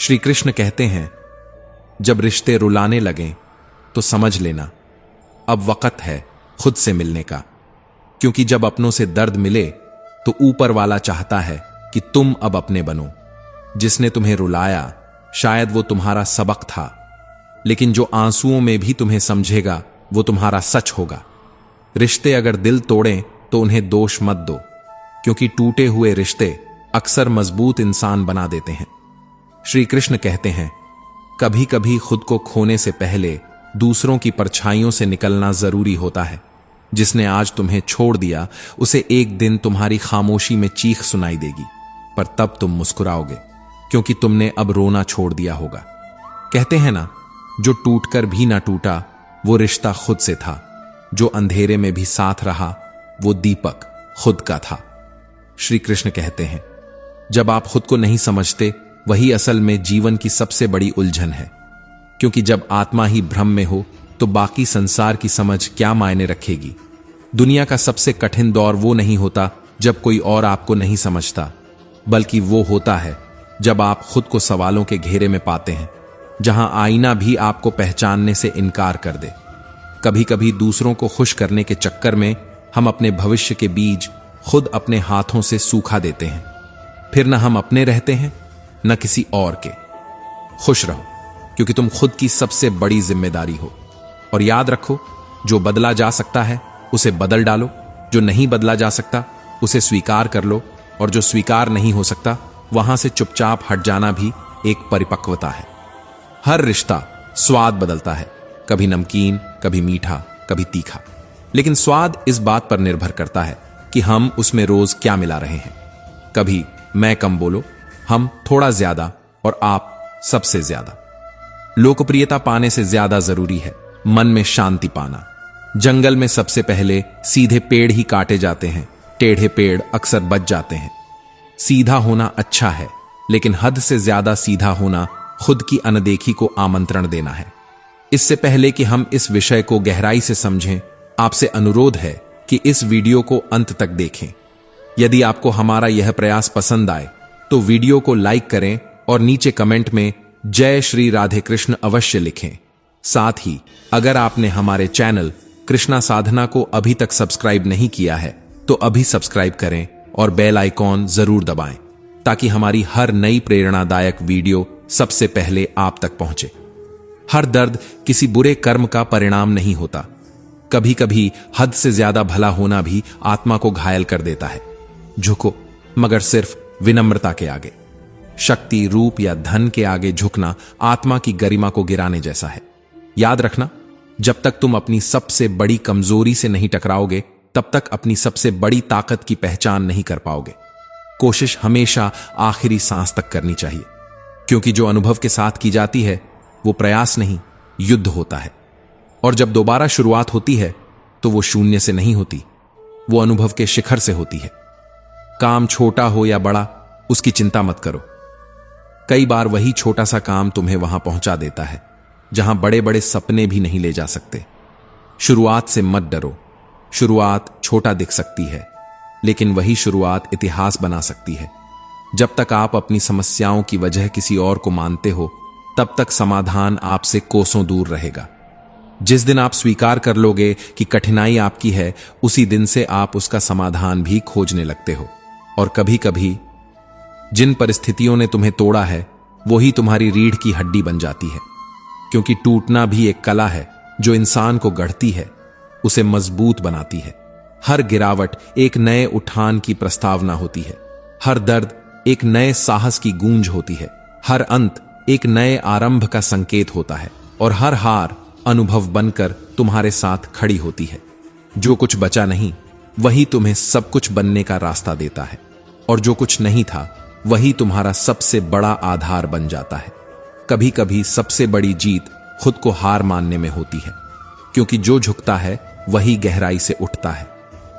श्री कृष्ण कहते हैं, जब रिश्ते रुलाने लगें तो समझ लेना अब वक्त है खुद से मिलने का। क्योंकि जब अपनों से दर्द मिले तो ऊपर वाला चाहता है कि तुम अब अपने बनो। जिसने तुम्हें रुलाया शायद वो तुम्हारा सबक था, लेकिन जो आंसुओं में भी तुम्हें समझेगा वो तुम्हारा सच होगा। रिश्ते अगर दिल तोड़ें तो उन्हें दोष मत दो, क्योंकि टूटे हुए रिश्ते अक्सर मजबूत इंसान बना देते हैं। श्री कृष्ण कहते हैं, कभी कभी खुद को खोने से पहले दूसरों की परछाइयों से निकलना जरूरी होता है। जिसने आज तुम्हें छोड़ दिया उसे एक दिन तुम्हारी खामोशी में चीख सुनाई देगी, पर तब तुम मुस्कुराओगे क्योंकि तुमने अब रोना छोड़ दिया होगा। कहते हैं ना, जो टूटकर भी ना टूटा वो रिश्ता खुद से था। जो अंधेरे में भी साथ रहा वो दीपक खुद का था। श्री कृष्ण कहते हैं, जब आप खुद को नहीं समझते वही असल में जीवन की सबसे बड़ी उलझन है। क्योंकि जब आत्मा ही भ्रम में हो तो बाकी संसार की समझ क्या मायने रखेगी। दुनिया का सबसे कठिन दौर वो नहीं होता जब कोई और आपको नहीं समझता, बल्कि वो होता है जब आप खुद को सवालों के घेरे में पाते हैं, जहां आईना भी आपको पहचानने से इनकार कर दे। कभी कभी दूसरों को खुश करने के चक्कर में हम अपने भविष्य के बीज खुद अपने हाथों से सूखा देते हैं। फिर न हम अपने रहते हैं न किसी और के। खुश रहो, क्योंकि तुम खुद की सबसे बड़ी जिम्मेदारी हो। और याद रखो, जो बदला जा सकता है उसे बदल डालो, जो नहीं बदला जा सकता उसे स्वीकार कर लो, और जो स्वीकार नहीं हो सकता वहां से चुपचाप हट जाना भी एक परिपक्वता है। हर रिश्ता स्वाद बदलता है, कभी नमकीन, कभी मीठा, कभी तीखा, लेकिन स्वाद इस बात पर निर्भर करता है कि हम उसमें रोज क्या मिला रहे हैं। कभी मैं कम बोलो, हम थोड़ा ज्यादा और आप सबसे ज्यादा। लोकप्रियता पाने से ज्यादा जरूरी है मन में शांति पाना। जंगल में सबसे पहले सीधे पेड़ ही काटे जाते हैं, टेढ़े पेड़ अक्सर बच जाते हैं। सीधा होना अच्छा है, लेकिन हद से ज्यादा सीधा होना खुद की अनदेखी को आमंत्रण देना है। इससे पहले कि हम इस विषय को गहराई से समझें, आपसे अनुरोध है कि इस वीडियो को अंत तक देखें। यदि आपको हमारा यह प्रयास पसंद आए तो वीडियो को लाइक करें और नीचे कमेंट में जय श्री राधे कृष्ण अवश्य लिखें। साथ ही अगर आपने हमारे चैनल कृष्णा साधना को अभी तक सब्सक्राइब नहीं किया है तो अभी सब्सक्राइब करें और बेल आइकॉन जरूर दबाएं, ताकि हमारी हर नई प्रेरणादायक वीडियो सबसे पहले आप तक पहुंचे। हर दर्द किसी बुरे कर्म का परिणाम नहीं होता। कभी कभी हद से ज्यादा भला होना भी आत्मा को घायल कर देता है। झुको, मगर सिर्फ विनम्रता के आगे। शक्ति, रूप या धन के आगे झुकना आत्मा की गरिमा को गिराने जैसा है। याद रखना, जब तक तुम अपनी सबसे बड़ी कमजोरी से नहीं टकराओगे तब तक अपनी सबसे बड़ी ताकत की पहचान नहीं कर पाओगे। कोशिश हमेशा आखिरी सांस तक करनी चाहिए, क्योंकि जो अनुभव के साथ की जाती है वो प्रयास नहीं, युद्ध होता है। और जब दोबारा शुरुआत होती है तो वो शून्य से नहीं होती, वो अनुभव के शिखर से होती है। काम छोटा हो या बड़ा, उसकी चिंता मत करो। कई बार वही छोटा सा काम तुम्हें वहां पहुंचा देता है जहां बड़े बड़े सपने भी नहीं ले जा सकते। शुरुआत से मत डरो। शुरुआत छोटा दिख सकती है, लेकिन वही शुरुआत इतिहास बना सकती है। जब तक आप अपनी समस्याओं की वजह किसी और को मानते हो, तब तक समाधान आपसे कोसों दूर रहेगा। जिस दिन आप स्वीकार कर लोगे कि कठिनाई आपकी है, उसी दिन से आप उसका समाधान भी खोजने लगते हो। और कभी कभी जिन परिस्थितियों ने तुम्हें तोड़ा है वही तुम्हारी रीढ़ की हड्डी बन जाती है, क्योंकि टूटना भी एक कला है जो इंसान को गढ़ती है, उसे मजबूत बनाती है। हर गिरावट एक नए उठान की प्रस्तावना होती है, हर दर्द एक नए साहस की गूंज होती है, हर अंत एक नए आरंभ का संकेत होता है, और हर हार अनुभव बनकर तुम्हारे साथ खड़ी होती है। जो कुछ बचा नहीं वही तुम्हें सब कुछ बनने का रास्ता देता है, और जो कुछ नहीं था वही तुम्हारा सबसे बड़ा आधार बन जाता है। कभी कभी सबसे बड़ी जीत खुद को हार मानने में होती है, क्योंकि जो झुकता है वही गहराई से उठता है,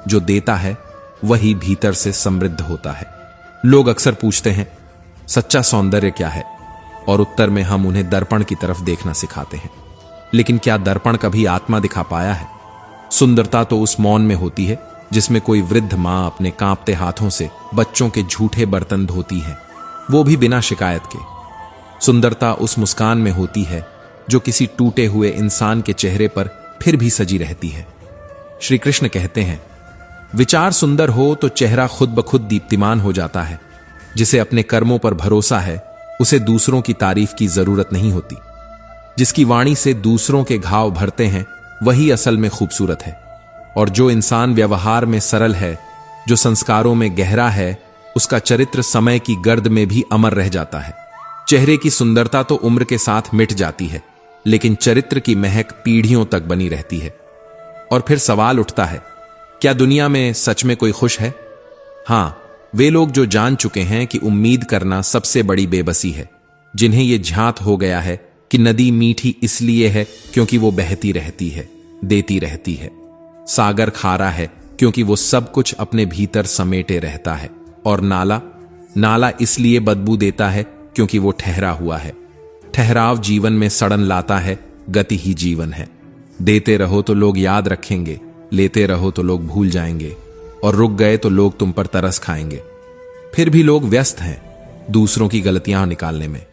जो देता है वही भीतर से समृद्ध होता है। लोग अक्सर पूछते हैं, सच्चा सौंदर्य क्या है? और उत्तर में हम उन्हें दर्पण की तरफ देखना सिखाते हैं। लेकिन क्या दर्पण कभी आत्मा दिखा पाया है? सुंदरता तो उस मौन में होती है जिसमें कोई वृद्ध मां अपने कांपते हाथों से बच्चों के झूठे बर्तन धोती है, वो भी बिना शिकायत के। सुंदरता उस मुस्कान में होती है जो किसी टूटे हुए इंसान के चेहरे पर फिर भी सजी रहती है। श्री कृष्ण कहते हैं, विचार सुंदर हो तो चेहरा खुद ब खुद दीप्तिमान हो जाता है। जिसे अपने कर्मों पर भरोसा है उसे दूसरों की तारीफ की जरूरत नहीं होती। जिसकी वाणी से दूसरों के घाव भरते हैं वही असल में खूबसूरत है। और जो इंसान व्यवहार में सरल है, जो संस्कारों में गहरा है, उसका चरित्र समय की गर्द में भी अमर रह जाता है। चेहरे की सुंदरता तो उम्र के साथ मिट जाती है, लेकिन चरित्र की महक पीढ़ियों तक बनी रहती है। और फिर सवाल उठता है, क्या दुनिया में सच में कोई खुश है? हां, वे लोग जो जान चुके हैं कि उम्मीद करना सबसे बड़ी बेबसी है, जिन्हें यह झांत हो गया है कि नदी मीठी इसलिए है क्योंकि वो बहती रहती है, देती रहती है। सागर खारा है क्योंकि वो सब कुछ अपने भीतर समेटे रहता है। और नाला इसलिए बदबू देता है क्योंकि वो ठहरा हुआ है। ठहराव जीवन में सड़न लाता है, गति ही जीवन है। देते रहो तो लोग याद रखेंगे, लेते रहो तो लोग भूल जाएंगे, और रुक गए तो लोग तुम पर तरस खाएंगे। फिर भी लोग व्यस्त हैं दूसरों की गलतियां निकालने में,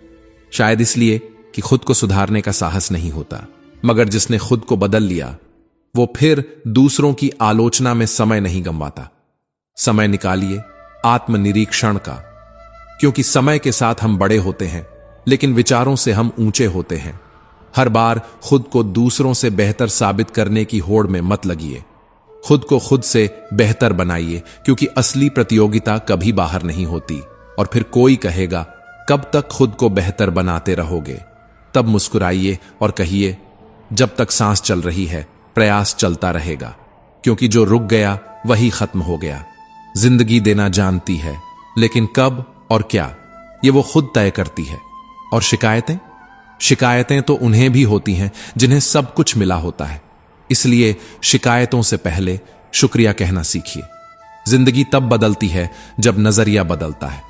शायद इसलिए कि खुद को सुधारने का साहस नहीं होता। मगर जिसने खुद को बदल लिया वो फिर दूसरों की आलोचना में समय नहीं गंवाता। समय निकालिए आत्मनिरीक्षण का, क्योंकि समय के साथ हम बड़े होते हैं लेकिन विचारों से हम ऊंचे होते हैं। हर बार खुद को दूसरों से बेहतर साबित करने की होड़ में मत लगिए। खुद को खुद से बेहतर बनाइए, क्योंकि असली प्रतियोगिता कभी बाहर नहीं होती। और फिर कोई कहेगा, कब तक खुद को बेहतर बनाते रहोगे? तब मुस्कुराइए और कहिए, जब तक सांस चल रही है प्रयास चलता रहेगा, क्योंकि जो रुक गया वही खत्म हो गया। जिंदगी देना जानती है, लेकिन कब और क्या ये वो खुद तय करती है। और शिकायतें तो उन्हें भी होती हैं जिन्हें सब कुछ मिला होता है। इसलिए शिकायतों से पहले शुक्रिया कहना सीखिए। जिंदगी तब बदलती है जब नजरिया बदलता है।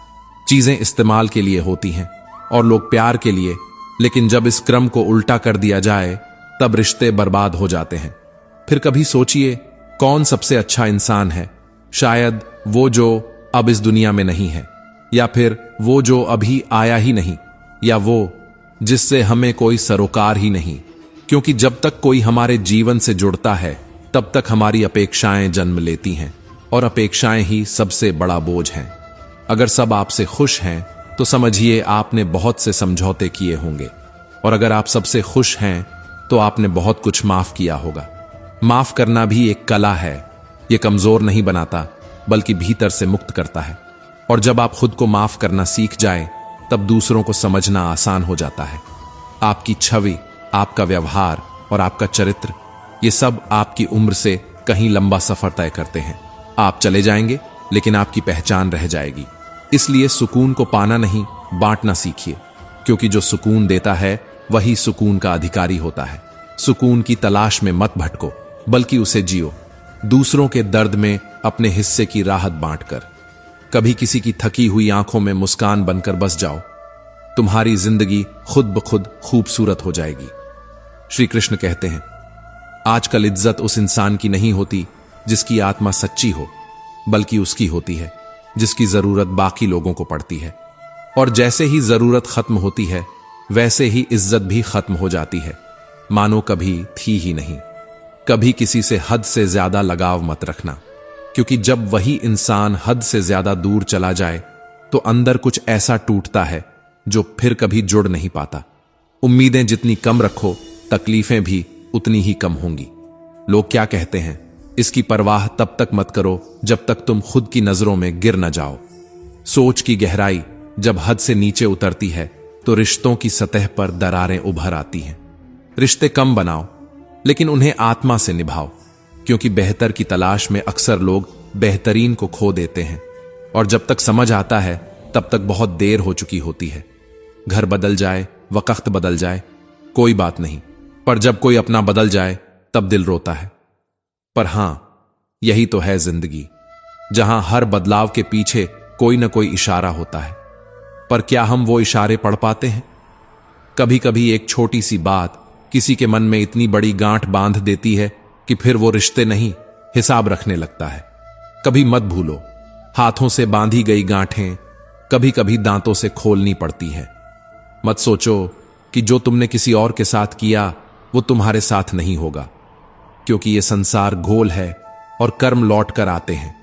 चीजें इस्तेमाल के लिए होती हैं और लोग प्यार के लिए, लेकिन जब इस क्रम को उल्टा कर दिया जाए तब रिश्ते बर्बाद हो जाते हैं। फिर कभी सोचिए, कौन सबसे अच्छा इंसान है? शायद वो जो अब इस दुनिया में नहीं है, या फिर वो जो अभी आया ही नहीं, या वो जिससे हमें कोई सरोकार ही नहीं। क्योंकि जब तक कोई हमारे जीवन से जुड़ता है तब तक हमारी अपेक्षाएं जन्म लेती हैं, और अपेक्षाएं ही सबसे बड़ा बोझ हैं। अगर सब आपसे खुश हैं तो समझिए आपने बहुत से समझौते किए होंगे, और अगर आप सबसे खुश हैं तो आपने बहुत कुछ माफ किया होगा। माफ करना भी एक कला है। यह कमजोर नहीं बनाता बल्कि भीतर से मुक्त करता है। और जब आप खुद को माफ करना सीख जाए तब दूसरों को समझना आसान हो जाता है। आपकी छवि, आपका व्यवहार और आपका चरित्र, ये सब आपकी उम्र से कहीं लंबा सफर तय करते हैं। आप चले जाएंगे लेकिन आपकी पहचान रह जाएगी। इसलिए सुकून को पाना नहीं, बांटना सीखिए, क्योंकि जो सुकून देता है वही सुकून का अधिकारी होता है। सुकून की तलाश में मत भटको, बल्कि उसे जियो, दूसरों के दर्द में अपने हिस्से की राहत बांटकर। कभी किसी की थकी हुई आंखों में मुस्कान बनकर बस जाओ, तुम्हारी जिंदगी खुद ब खुद खूबसूरत हो जाएगी। श्री कृष्ण कहते हैं, आजकल इज्जत उस इंसान की नहीं होती जिसकी आत्मा सच्ची हो, बल्कि उसकी होती है जिसकी जरूरत बाकी लोगों को पड़ती है। और जैसे ही जरूरत खत्म होती है वैसे ही इज्जत भी खत्म हो जाती है, मानो कभी थी ही नहीं। कभी किसी से हद से ज्यादा लगाव मत रखना, क्योंकि जब वही इंसान हद से ज्यादा दूर चला जाए तो अंदर कुछ ऐसा टूटता है जो फिर कभी जुड़ नहीं पाता। उम्मीदें जितनी कम रखो, तकलीफें भी उतनी ही कम होंगी। लोग क्या कहते हैं, इसकी परवाह तब तक मत करो जब तक तुम खुद की नजरों में गिर न जाओ। सोच की गहराई जब हद से नीचे उतरती है तो रिश्तों की सतह पर दरारें उभर आती हैं। रिश्ते कम बनाओ, लेकिन उन्हें आत्मा से निभाओ, क्योंकि बेहतर की तलाश में अक्सर लोग बेहतरीन को खो देते हैं, और जब तक समझ आता है तब तक बहुत देर हो चुकी होती है। घर बदल जाए, वक्त बदल जाए, कोई बात नहीं, पर जब कोई अपना बदल जाए तब दिल रोता है। पर हां, यही तो है जिंदगी, जहां हर बदलाव के पीछे कोई न कोई इशारा होता है। पर क्या हम वो इशारे पढ़ पाते हैं? कभी कभी एक छोटी सी बात किसी के मन में इतनी बड़ी गांठ बांध देती है कि फिर वो रिश्ते नहीं, हिसाब रखने लगता है। कभी मत भूलो, हाथों से बांधी गई गांठें कभी कभी दांतों से खोलनी पड़ती हैं। मत सोचो कि जो तुमने किसी और के साथ किया वो तुम्हारे साथ नहीं होगा, क्योंकि ये संसार गोल है और कर्म लौट कर आते हैं।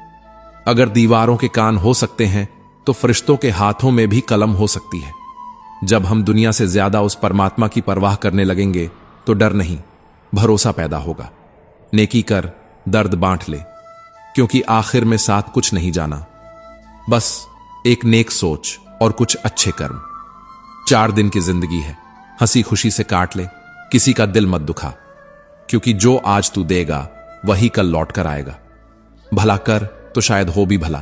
अगर दीवारों के कान हो सकते हैं तो फरिश्तों के हाथों में भी कलम हो सकती है। जब हम दुनिया से ज्यादा उस परमात्मा की परवाह करने लगेंगे तो डर नहीं, भरोसा पैदा होगा। नेकी कर, दर्द बांट ले, क्योंकि आखिर में साथ कुछ नहीं जाना, बस एक नेक सोच और कुछ अच्छे कर्म। 4 दिन की जिंदगी है, हंसी खुशी से काट ले, किसी का दिल मत दुखा, क्योंकि जो आज तू देगा वही कल लौट कर आएगा। भला कर तो शायद हो भी भला,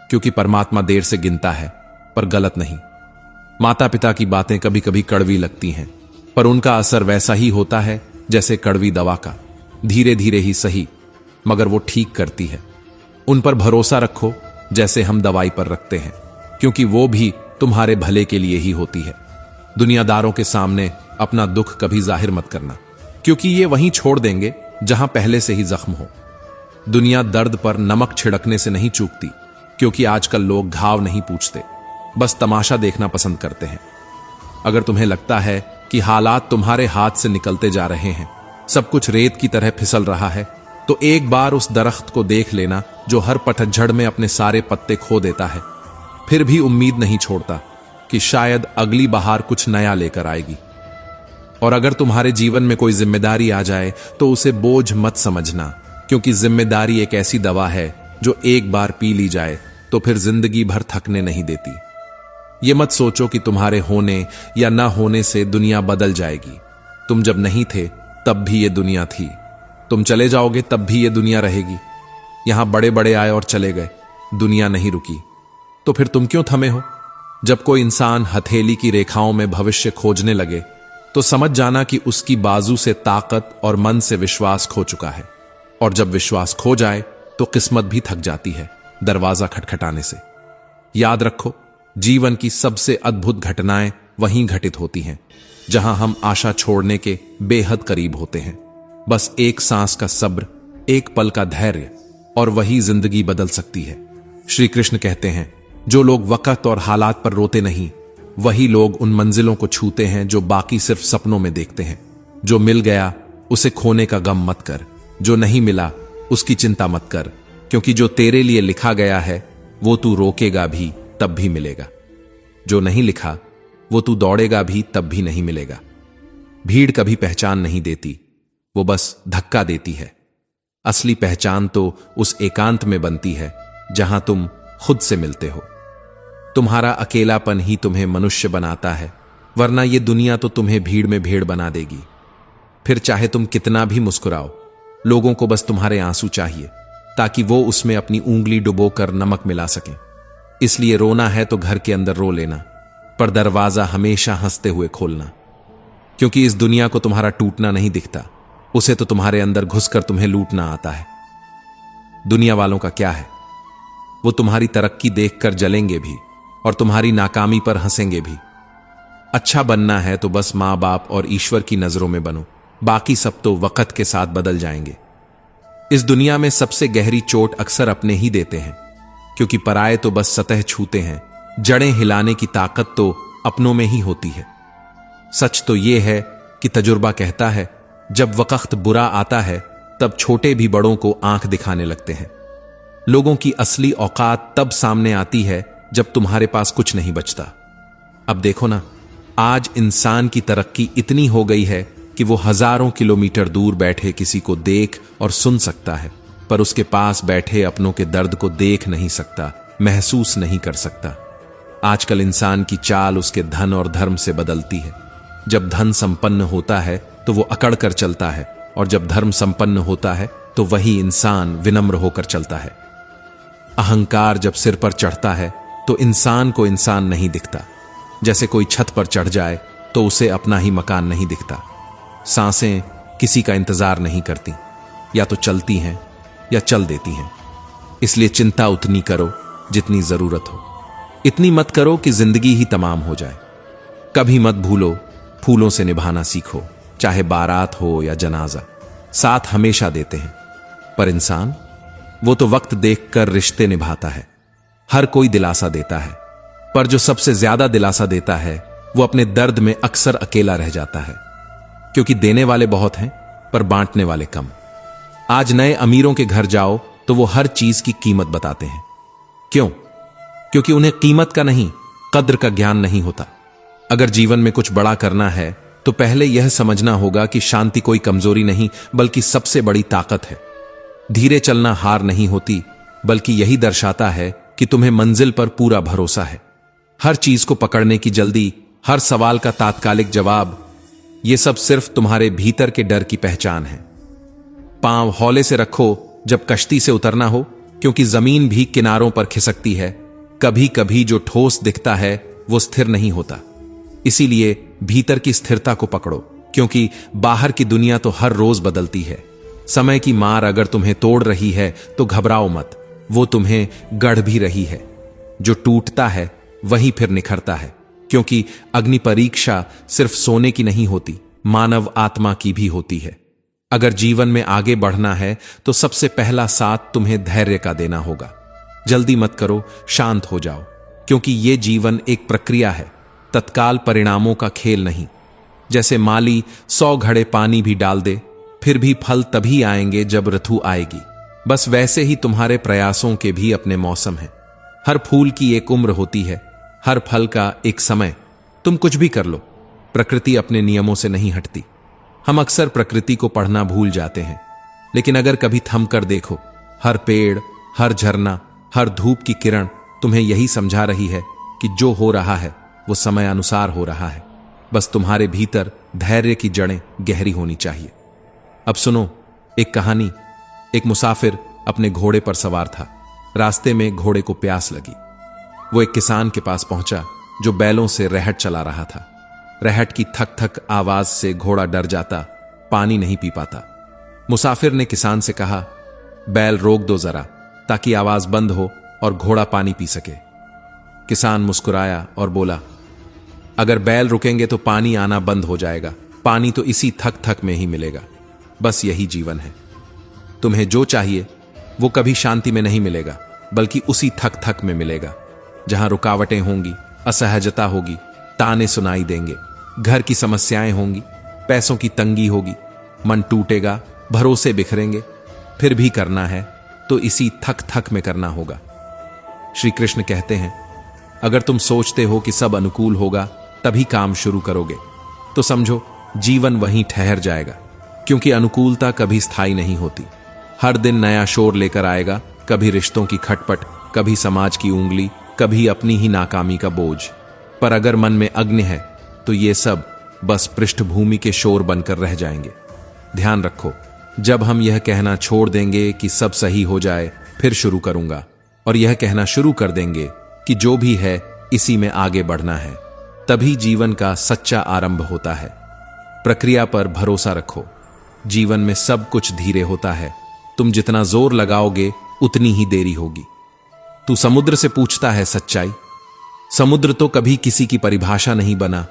क्योंकि परमात्मा देर से गिनता है पर गलत नहीं। माता पिता की बातें कभी कभी कड़वी लगती हैं, पर उनका असर वैसा ही होता है जैसे कड़वी दवा का, धीरे धीरे ही सही, मगर वो ठीक करती है। उन पर भरोसा रखो जैसे हम दवाई पर रखते हैं, क्योंकि वो भी तुम्हारे भले के लिए ही होती है। दुनियादारों के सामने अपना दुख कभी जाहिर मत करना, क्योंकि ये वहीं छोड़ देंगे जहां पहले से ही जख्म हो। दुनिया दर्द पर नमक छिड़कने से नहीं चूकती, क्योंकि आजकल लोग घाव नहीं पूछते, बस तमाशा देखना पसंद करते हैं। अगर तुम्हें लगता है कि हालात तुम्हारे हाथ से निकलते जा रहे हैं, सब कुछ रेत की तरह फिसल रहा है, तो एक बार उस दरख्त को देख लेना जो हर पतझड़ में अपने सारे पत्ते खो देता है, फिर भी उम्मीद नहीं छोड़ता कि शायद अगली बहार कुछ नया लेकर आएगी। और अगर तुम्हारे जीवन में कोई जिम्मेदारी आ जाए तो उसे बोझ मत समझना, क्योंकि जिम्मेदारी एक ऐसी दवा है जो एक बार पी ली जाए तो फिर जिंदगी भर थकने नहीं देती। ये मत सोचो कि तुम्हारे होने या ना होने से दुनिया बदल जाएगी। तुम जब नहीं थे तब भी ये दुनिया थी, तुम चले जाओगे तब भी ये दुनिया रहेगी। यहां बड़े बड़े आए और चले गए, दुनिया नहीं रुकी, तो फिर तुम क्यों थमे हो? जब कोई इंसान हथेली की रेखाओं में भविष्य खोजने लगे तो समझ जाना कि उसकी बाजू से ताकत और मन से विश्वास खो चुका है। और जब विश्वास खो जाए तो किस्मत भी थक जाती है दरवाजा खटखटाने से। याद रखो, जीवन की सबसे अद्भुत घटनाएं वहीं घटित होती हैं जहां हम आशा छोड़ने के बेहद करीब होते हैं। बस एक सांस का सब्र, एक पल का धैर्य, और वही जिंदगी बदल सकती है। श्री कृष्ण कहते हैं, जो लोग वक्त और हालात पर रोते नहीं, वही लोग उन मंजिलों को छूते हैं जो बाकी सिर्फ सपनों में देखते हैं। जो मिल गया उसे खोने का गम मत कर, जो नहीं मिला उसकी चिंता मत कर, क्योंकि जो तेरे लिए लिखा गया है वो तू रोकेगा भी तब भी मिलेगा। जो नहीं लिखा वो तू दौड़ेगा भी तब भी नहीं मिलेगा। भीड़ कभी पहचान नहीं देती, वो बस धक्का देती है। असली पहचान तो उस एकांत में बनती है जहां तुम खुद से मिलते हो। तुम्हारा अकेलापन ही तुम्हें मनुष्य बनाता है, वरना ये दुनिया तो तुम्हें भीड़ में भेड़ बना देगी। फिर चाहे तुम कितना भी मुस्कुराओ, लोगों को बस तुम्हारे आंसू चाहिए ताकि वो उसमें अपनी उंगली डुबोकर नमक मिला सकें। इसलिए रोना है तो घर के अंदर रो लेना, पर दरवाजा हमेशा हंसते हुए खोलना, क्योंकि इस दुनिया को तुम्हारा टूटना नहीं दिखता, उसे तो तुम्हारे अंदर घुसकर तुम्हें लूटना आता है। दुनिया वालों का क्या है, वो तुम्हारी तरक्की देखकर जलेंगे भी और तुम्हारी नाकामी पर हंसेंगे भी। अच्छा बनना है तो बस मां बाप और ईश्वर की नजरों में बनो, बाकी सब तो वक्त के साथ बदल जाएंगे। इस दुनिया में सबसे गहरी चोट अक्सर अपने ही देते हैं, क्योंकि पराये तो बस सतह छूते हैं, जड़ें हिलाने की ताकत तो अपनों में ही होती है। सच तो यह है कि तजुर्बा कहता है, जब वक्त बुरा आता है तब छोटे भी बड़ों को आंख दिखाने लगते हैं। लोगों की असली औकात तब सामने आती है जब तुम्हारे पास कुछ नहीं बचता। अब देखो ना, आज इंसान की तरक्की इतनी हो गई है कि वो हजारों किलोमीटर दूर बैठे किसी को देख और सुन सकता है, पर उसके पास बैठे अपनों के दर्द को देख नहीं सकता, महसूस नहीं कर सकता। आजकल इंसान की चाल उसके धन और धर्म से बदलती है। जब धन संपन्न होता है तो वो अकड़ कर चलता है, और जब धर्म संपन्न होता है तो वही इंसान विनम्र होकर चलता है। अहंकार जब सिर पर चढ़ता है तो इंसान को इंसान नहीं दिखता। जैसे कोई छत पर चढ़ जाए तो उसे अपना ही मकान नहीं दिखता। सांसें किसी का इंतजार नहीं करती, या तो चलती हैं या चल देती हैं। इसलिए चिंता उतनी करो जितनी जरूरत हो, इतनी मत करो कि जिंदगी ही तमाम हो जाए। कभी मत भूलो, फूलों से निभाना सीखो, चाहे बारात हो या जनाजा, साथ हमेशा देते हैं। पर इंसान, वो तो वक्त देखकर रिश्ते निभाता है। हर कोई दिलासा देता है, पर जो सबसे ज्यादा दिलासा देता है वो अपने दर्द में अक्सर अकेला रह जाता है, क्योंकि देने वाले बहुत हैं पर बांटने वाले कम। आज नए अमीरों के घर जाओ तो वो हर चीज की कीमत बताते हैं। क्यों? क्योंकि उन्हें कीमत का नहीं, कद्र का ज्ञान नहीं होता। अगर जीवन में कुछ बड़ा करना है तो पहले यह समझना होगा कि शांति कोई कमजोरी नहीं बल्कि सबसे बड़ी ताकत है। धीरे चलना हार नहीं होती, बल्कि यही दर्शाता है कि तुम्हें मंजिल पर पूरा भरोसा है। हर चीज को पकड़ने की जल्दी, हर सवाल का तात्कालिक जवाब, यह सब सिर्फ तुम्हारे भीतर के डर की पहचान है। पांव हौले से रखो जब कश्ती से उतरना हो, क्योंकि जमीन भी किनारों पर खिसकती है। कभी कभी जो ठोस दिखता है वो स्थिर नहीं होता। इसीलिए भीतर की स्थिरता को पकड़ो, क्योंकि बाहर की दुनिया तो हर रोज बदलती है। समय की मार अगर तुम्हें तोड़ रही है तो घबराओ मत, वो तुम्हें गढ़ भी रही है। जो टूटता है वही फिर निखरता है, क्योंकि अग्नि परीक्षा सिर्फ सोने की नहीं होती, मानव आत्मा की भी होती है। अगर जीवन में आगे बढ़ना है तो सबसे पहला साथ तुम्हें धैर्य का देना होगा। जल्दी मत करो, शांत हो जाओ, क्योंकि यह जीवन एक प्रक्रिया है, तत्काल परिणामों का खेल नहीं। जैसे माली 100 घड़े पानी भी डाल दे, फिर भी फल तभी आएंगे जब ऋतु आएगी। बस वैसे ही तुम्हारे प्रयासों के भी अपने मौसम हैं। हर फूल की एक उम्र होती है, हर फल का एक समय। तुम कुछ भी कर लो, प्रकृति अपने नियमों से नहीं हटती। हम अक्सर प्रकृति को पढ़ना भूल जाते हैं, लेकिन अगर कभी थम कर देखो, हर पेड़, हर झरना, हर धूप की किरण तुम्हें यही समझा रही है कि जो हो रहा है वो समय अनुसार हो रहा है। बस तुम्हारे भीतर धैर्य की जड़ें गहरी होनी चाहिए। अब सुनो एक कहानी। एक मुसाफिर अपने घोड़े पर सवार था। रास्ते में घोड़े को प्यास लगी। वो एक किसान के पास पहुंचा जो बैलों से रहट चला रहा था। रहट की थक थक आवाज से घोड़ा डर जाता, पानी नहीं पी पाता। मुसाफिर ने किसान से कहा, बैल रोक दो जरा, ताकि आवाज बंद हो और घोड़ा पानी पी सके। किसान मुस्कुराया और बोला, अगर बैल रुकेंगे तो पानी आना बंद हो जाएगा। पानी तो इसी थक थक में ही मिलेगा। बस यही जीवन है। तुम्हें जो चाहिए वो कभी शांति में नहीं मिलेगा, बल्कि उसी थक थक में मिलेगा, जहां रुकावटें होंगी, असहजता होगी, ताने सुनाई देंगे, घर की समस्याएं होंगी, पैसों की तंगी होगी, मन टूटेगा, भरोसे बिखरेंगे। फिर भी करना है तो इसी थक थक में करना होगा। श्री कृष्ण कहते हैं, अगर तुम सोचते हो कि सब अनुकूल होगा तभी काम शुरू करोगे, तो समझो जीवन वहीं ठहर जाएगा, क्योंकि अनुकूलता कभी स्थायी नहीं होती। हर दिन नया शोर लेकर आएगा, कभी रिश्तों की खटपट, कभी समाज की उंगली, कभी अपनी ही नाकामी का बोझ। पर अगर मन में अग्नि है तो ये सब बस पृष्ठभूमि के शोर बनकर रह जाएंगे। ध्यान रखो, जब हम यह कहना छोड़ देंगे कि सब सही हो जाए, फिर शुरू करूंगा, और यह कहना शुरू कर देंगे कि जो भी है इसी में आगे बढ़ना है, तभी जीवन का सच्चा आरंभ होता है। प्रक्रिया पर भरोसा रखो। जीवन में सब कुछ धीरे होता है। तुम जितना जोर लगाओगे उतनी ही देरी होगी। तू समुद्र से पूछता है सच्चाई। समुद्र तो कभी किसी की परिभाषा नहीं बना।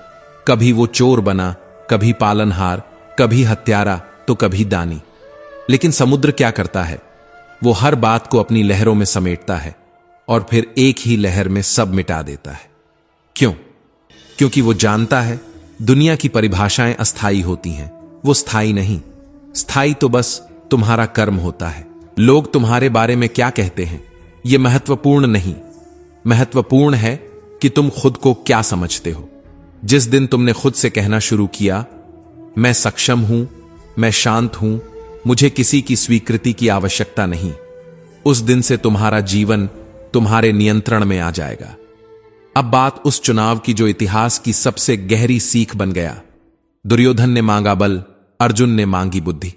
कभी वो चोर बना, कभी पालनहार, कभी हत्यारा, तो कभी दानी। लेकिन समुद्र क्या करता है? वो हर बात को अपनी लहरों में समेटता है और फिर एक ही लहर में सब मिटा देता है। क्यों? क्योंकि वो जानता है दुनिया की परिभाषाएं अस्थायी होती हैं, वो स्थायी नहीं। स्थायी तो बस तुम्हारा कर्म होता है। लोग तुम्हारे बारे में क्या कहते हैं यह महत्वपूर्ण नहीं। महत्वपूर्ण है कि तुम खुद को क्या समझते हो। जिस दिन तुमने खुद से कहना शुरू किया, मैं सक्षम हूं, मैं शांत हूं, मुझे किसी की स्वीकृति की आवश्यकता नहीं, उस दिन से तुम्हारा जीवन तुम्हारे नियंत्रण में आ जाएगा। अब बात उस चुनाव की जो इतिहास की सबसे गहरी सीख बन गया। दुर्योधन ने मांगा बल, अर्जुन ने मांगी बुद्धि।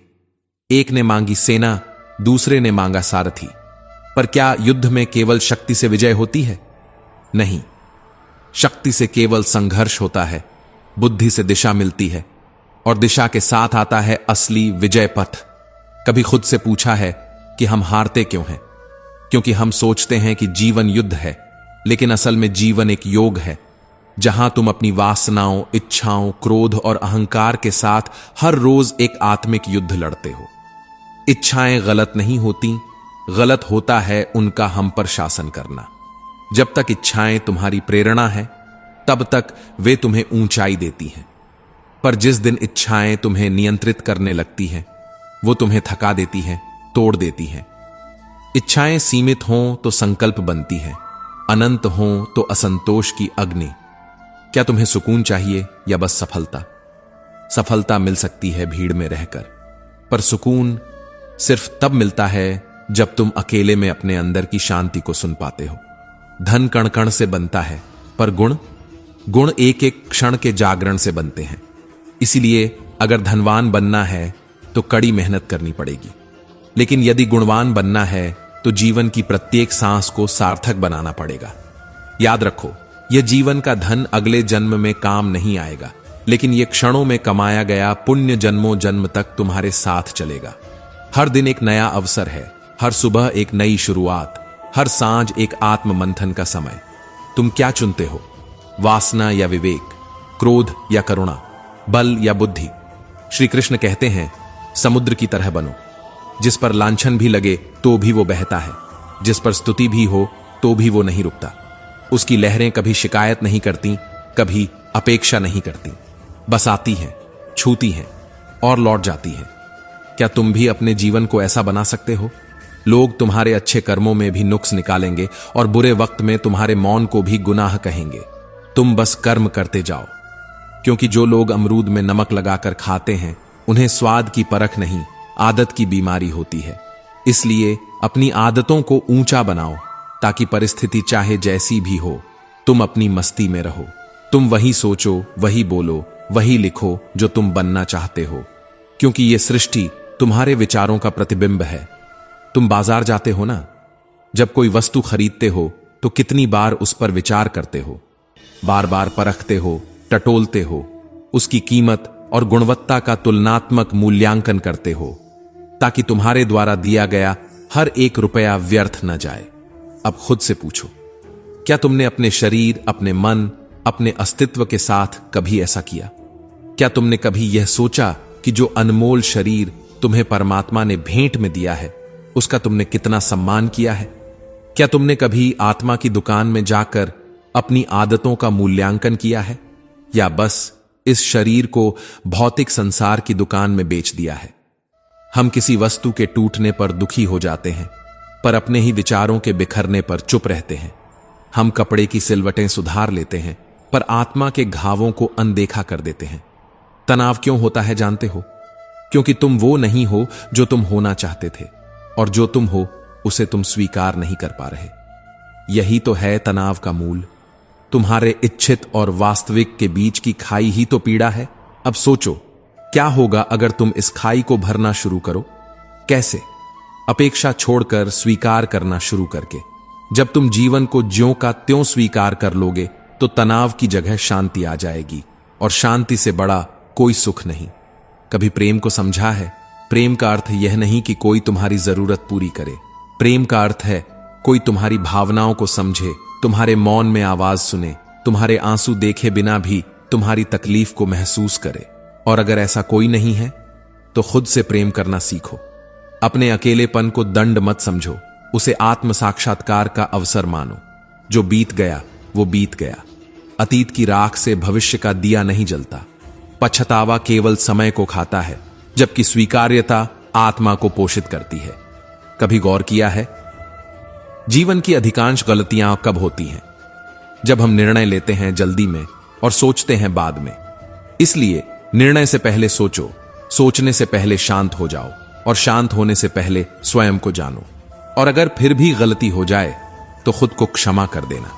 एक ने मांगी सेना, दूसरे ने मांगा सारथी। पर क्या युद्ध में केवल शक्ति से विजय होती है? नहीं, शक्ति से केवल संघर्ष होता है, बुद्धि से दिशा मिलती है, और दिशा के साथ आता है असली विजय पथ। कभी खुद से पूछा है कि हम हारते क्यों हैं? क्योंकि हम सोचते हैं कि जीवन युद्ध है, लेकिन असल में जीवन एक योग है, जहां तुम अपनी वासनाओं, इच्छाओं, क्रोध और अहंकार के साथ हर रोज एक आत्मिक युद्ध लड़ते हो। इच्छाएं गलत नहीं होती, गलत होता है उनका हम पर शासन करना। जब तक इच्छाएं तुम्हारी प्रेरणा है, तब तक वे तुम्हें ऊंचाई देती हैं। पर जिस दिन इच्छाएं तुम्हें नियंत्रित करने लगती हैं, वो तुम्हें थका देती हैं, तोड़ देती हैं। इच्छाएं सीमित हों तो संकल्प बनती हैं, अनंत हों तो असंतोष की अग्नि। क्या तुम्हें सुकून चाहिए या बस सफलता? सफलता मिल सकती है भीड़ में रहकर, पर सुकून सिर्फ तब मिलता है जब तुम अकेले में अपने अंदर की शांति को सुन पाते हो। धन कण कण से बनता है, पर गुण एक एक क्षण के जागरण से बनते हैं। इसीलिए अगर धनवान बनना है तो कड़ी मेहनत करनी पड़ेगी, लेकिन यदि गुणवान बनना है तो जीवन की प्रत्येक सांस को सार्थक बनाना पड़ेगा। याद रखो, यह जीवन का धन अगले जन्म में काम नहीं आएगा, लेकिन यह क्षणों में कमाया गया पुण्य जन्मों जन्म तक तुम्हारे साथ चलेगा। हर दिन एक नया अवसर है, हर सुबह एक नई शुरुआत, हर सांझ एक आत्म मंथन का समय। तुम क्या चुनते हो? वासना या विवेक, क्रोध या करुणा, बल या बुद्धि? श्री कृष्ण कहते हैं, समुद्र की तरह बनो, जिस पर लांछन भी लगे तो भी वो बहता है, जिस पर स्तुति भी हो तो भी वो नहीं रुकता। उसकी लहरें कभी शिकायत नहीं करती, कभी अपेक्षा नहीं करती, बस आती हैं, छूती हैं और लौट जाती हैं। क्या तुम भी अपने जीवन को ऐसा बना सकते हो? लोग तुम्हारे अच्छे कर्मों में भी नुक्स निकालेंगे और बुरे वक्त में तुम्हारे मौन को भी गुनाह कहेंगे। तुम बस कर्म करते जाओ, क्योंकि जो लोग अमरूद में नमक लगाकर खाते हैं, उन्हें स्वाद की परख नहीं, आदत की बीमारी होती है। इसलिए अपनी आदतों को ऊंचा बनाओ, ताकि परिस्थिति चाहे जैसी भी हो, तुम अपनी मस्ती में रहो। तुम वही सोचो, वही बोलो, वही लिखो जो तुम बनना चाहते हो, क्योंकि ये सृष्टि तुम्हारे विचारों का प्रतिबिंब है। तुम बाजार जाते हो ना, जब कोई वस्तु खरीदते हो तो कितनी बार उस पर विचार करते हो, बार बार परखते हो, टटोलते हो, उसकी कीमत और गुणवत्ता का तुलनात्मक मूल्यांकन करते हो, ताकि तुम्हारे द्वारा दिया गया हर एक रुपया व्यर्थ न जाए। अब खुद से पूछो, क्या तुमने अपने शरीर, अपने मन, अपने अस्तित्व के साथ कभी ऐसा किया? क्या तुमने कभी यह सोचा कि जो अनमोल शरीर तुम्हें परमात्मा ने भेंट में दिया है, उसका तुमने कितना सम्मान किया है? क्या तुमने कभी आत्मा की दुकान में जाकर अपनी आदतों का मूल्यांकन किया है, या बस इस शरीर को भौतिक संसार की दुकान में बेच दिया है? हम किसी वस्तु के टूटने पर दुखी हो जाते हैं, पर अपने ही विचारों के बिखरने पर चुप रहते हैं। हम कपड़े की सिलवटें सुधार लेते हैं, पर आत्मा के घावों को अनदेखा कर देते हैं। तनाव क्यों होता है जानते हो? क्योंकि तुम वो नहीं हो जो तुम होना चाहते थे, और जो तुम हो उसे तुम स्वीकार नहीं कर पा रहे। यही तो है तनाव का मूल। तुम्हारे इच्छित और वास्तविक के बीच की खाई ही तो पीड़ा है। अब सोचो, क्या होगा अगर तुम इस खाई को भरना शुरू करो? कैसे? अपेक्षा छोड़कर स्वीकार करना शुरू करके। जब तुम जीवन को ज्यों का त्यों स्वीकार कर लोगे, तो तनाव की जगह शांति आ जाएगी, और शांति से बड़ा कोई सुख नहीं। कभी प्रेम को समझा है? प्रेम का अर्थ यह नहीं कि कोई तुम्हारी जरूरत पूरी करे। प्रेम का अर्थ है कोई तुम्हारी भावनाओं को समझे, तुम्हारे मौन में आवाज सुने, तुम्हारे आंसू देखे बिना भी तुम्हारी तकलीफ को महसूस करे। और अगर ऐसा कोई नहीं है, तो खुद से प्रेम करना सीखो। अपने अकेलेपन को दंड मत समझो, उसे आत्म साक्षात्कार का अवसर मानो। जो बीत गया वो बीत गया। अतीत की राख से भविष्य का दिया नहीं जलता। पछतावा केवल समय को खाता है, जबकि स्वीकार्यता आत्मा को पोषित करती है। कभी गौर किया है, जीवन की अधिकांश गलतियां कब होती हैं? जब हम निर्णय लेते हैं जल्दी में और सोचते हैं बाद में। इसलिए निर्णय से पहले सोचो, सोचने से पहले शांत हो जाओ, और शांत होने से पहले स्वयं को जानो। और अगर फिर भी गलती हो जाए तो खुद को क्षमा कर देना।